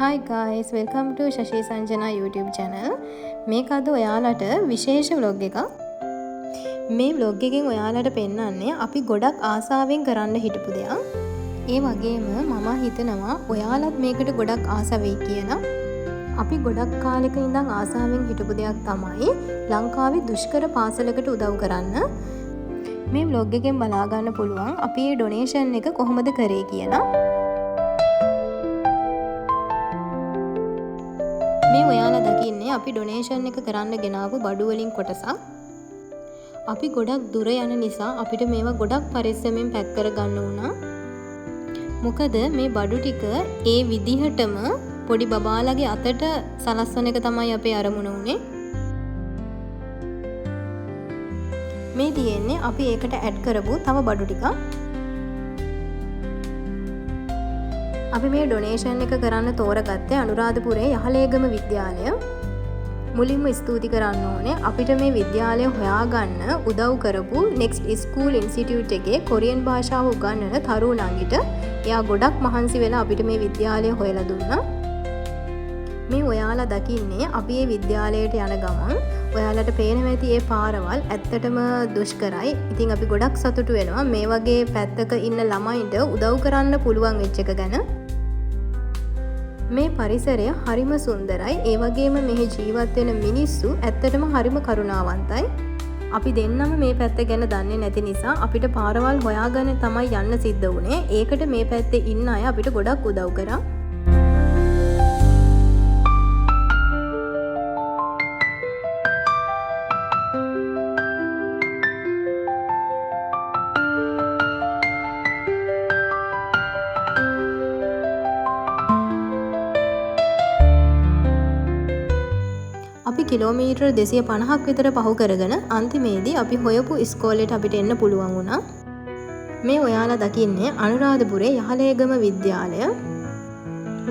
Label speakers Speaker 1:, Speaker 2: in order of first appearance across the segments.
Speaker 1: Hi guys, welcome to Shashi Sanjana YouTube channel. මේක අද ඔයාලට විශේෂ vlog එකක්. මේ vlog එකෙන් ඔයාලට පෙන්නන්නේ අපි ගොඩක් ආසාවෙන් කරන්න හිටපු දෙයක්. ඒ වගේම මම හිතනවා ඔයාලත් මේකට ගොඩක් ආස වෙයි කියලා. අපි ගොඩක් කාලෙක ඉඳන් ආසාවෙන් හිටපු දෙයක් තමයි ලංකාවේ දුෂ්කර පාසලකට උදව් කරන්න. මේ vlog එකෙන් බලා ගන්න පුළුවන් අපි මේ ඩොනේෂන් එක කොහොමද කරේ කියලා. මේ ඔයාලා දකින්නේ අපි ඩොනේෂන් එක කරන්න ගෙනාවු බඩු වලින් කොටසක්. අපි ගොඩක් දුර යන නිසා අපිට මේවා ගොඩක් පරිස්සමෙන් පැක් කරගන්න වුණා. මොකද මේ බඩු ටික ඒ විදිහටම පොඩි බබාලගේ අතට සලස්වන එක තමයි අපේ අරමුණ උනේ. මේ තියෙන්නේ අපි ඒකට ඇඩ් කරපු තව බඩු ටිකක්. අපි මේ ඩොනේෂන් එක කරන්න තෝරගත්තේ අනුරාධපුරේ යහලේගම විද්‍යාලය. මුලින්ම ස්තුති කරන්න ඕනේ අපිට මේ විද්‍යාලය හොයාගන්න උදව් කරපු Next School Institute එකේ කොරියන් භාෂාව උගන්වන තරුණංගිට. එයා ගොඩක් මහන්සි වෙලා අපිට මේ විද්‍යාලය හොයලා දුන්නා. මේ ඔයාලා දකින්නේ අපි මේ විද්‍යාලයට යන ගමන් ඔයාලට පේනවා ඇති මේ පාරවල් ඇත්තටම දුෂ්කරයි. ඉතින් අපි ගොඩක් සතුටු වෙනවා මේ වගේ පැත්තක ඉන්න ළමයින්ට උදව් කරන්න පුළුවන් වෙච්ච එක ගැන. මේ පරිසරය හරිම සුන්දරයි. ඒ වගේම මෙහි ජීවත් වෙන මිනිස්සු ඇත්තටම හරිම කරුණාවන්තයි. අපි දෙන්නම මේ පැත්ත ගැන දන්නේ නැති නිසා අපිට පාරවල් හොයාගෙන තමයි යන්න සිද්ධ වුණේ. ඒකට මේ පැත්තේ ඉන්න අය අපිට ගොඩක් උදව් කරා. අපි කිලෝමීටර් 250ක් විතර පහු කරගෙන අන්තිමේදී අපි හොයපු ඉස්කෝලේට අපිට එන්න පුළුවන් වුණා. මේ ඔයාලා දකින්නේ අනුරාධපුරේ යහලේගම විද්‍යාලය.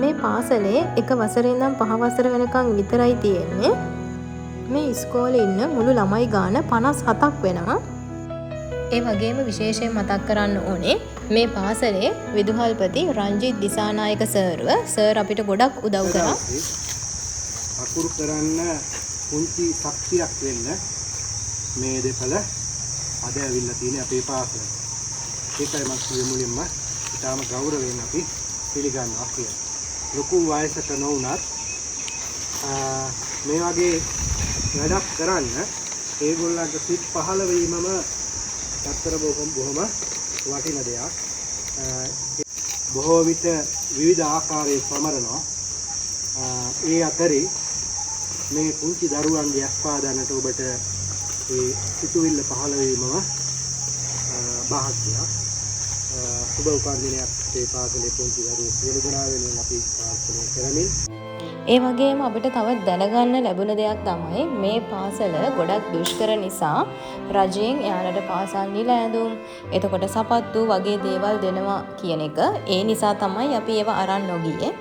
Speaker 1: මේ පාසලේ එක වසරේ ඉඳන් 5 වසර වෙනකන් විතරයි තියෙන්නේ. මේ ඉස්කෝලේ ඉන්න මුළු ළමයි ගාන 57ක් වෙනවා. ඒ වගේම විශේෂයෙන් මතක් කරන්න ඕනේ මේ පාසලේ විදුහල්පති රංජිත් දිසානායක සර් අපිට ගොඩක් උදව් කරා.
Speaker 2: අකුරු කරන්න පුංචි ශක්තියක් වෙන්න මේ දෙපළ අද ඇවිල්ලා තියෙන්නේ අපේ පාසල. ඒකයි මම කිව්වේ මුලින්ම ඊටාම ගෞරවයෙන් අපි පිළිගන්නවා කියලා. ලොකු වයසක නොවුනත් මේ වගේ වැඩක් කරන්න ඒගොල්ලන්ට සිත් පහළ වීමම ඇත්තට බොහොම වටින දෙයක්. බොහෝ විට විවිධ ආකාරයේ සමරනවා. ඒ අතරේ මේ පුංචි දරුවන්ගේ අස්පාදනට ඔබට ඒ සිතුවිල්ල පහළ වීමම භාග්‍යයක්. සුබ උපන්දිනයක් අපේ පාසලේ පුංචි දරුවෝ සියලු දෙනා වෙනුවෙන් අපි ප්‍රාර්ථනා කරමින්
Speaker 1: ඒ වගේම අපිට තවත් දැනගන්න ලැබුණ දෙයක් තමයි මේ පාසල ගොඩක් දුෂ්කර නිසා රජයෙන් එයාලට පාසල් නිල ඇඳුම් එතකොට සපත්තු වගේ දේවල් දෙනවා කියන එක. ඒ නිසා තමයි අපි ඒවා අරන් නොගියේ.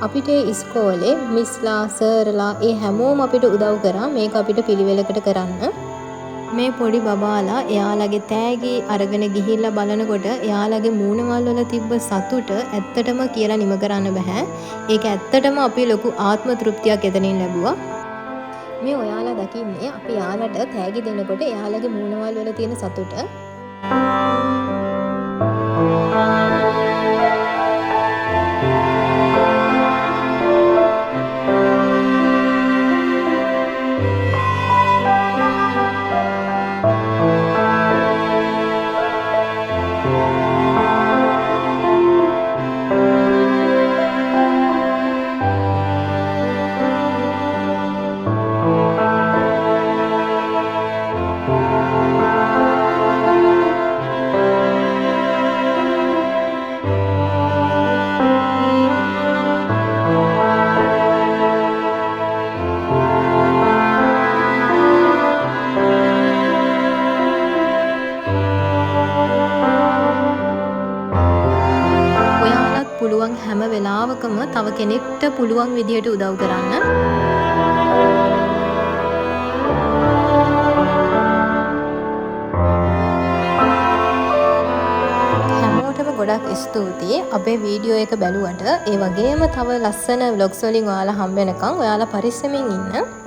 Speaker 1: අපිට ඉස්කෝලේ මිස්ලා සර්ලා ඒ හැමෝම අපිට උදව් කරා මේක අපිට පිළිවෙලකට කරන්න. මේ පොඩි බබාලා එයාලගේ තෑගි අරගෙන ගිහිල්ලා බලනකොට එයාලගේ මූණවල් වල තිබ්බ සතුට ඇත්තටම කියලා නිම කරන්න බෑ. ඒක ඇත්තටම අපි ලොකු ආත්ම තෘප්තියක් එතනින් ලැබුවා. මේ ඔයාලා දකින්නේ අපි යාලට තෑගි දෙනකොට එයාලගේ මූණවල් වල තියෙන සතුට. පුළුවන් හැම වෙලාවකම තව කෙනෙක්ට පුළුවන් විදියට උදව් කරන්න. ස්තුතියි අපේ වීඩියෝ එක බැලුවට. ඒ වගේම තව ලස්සන vlogs වලින් ඔයාලා හම්බ වෙනකන් ඔයාලා පරිස්සමින් ඉන්න.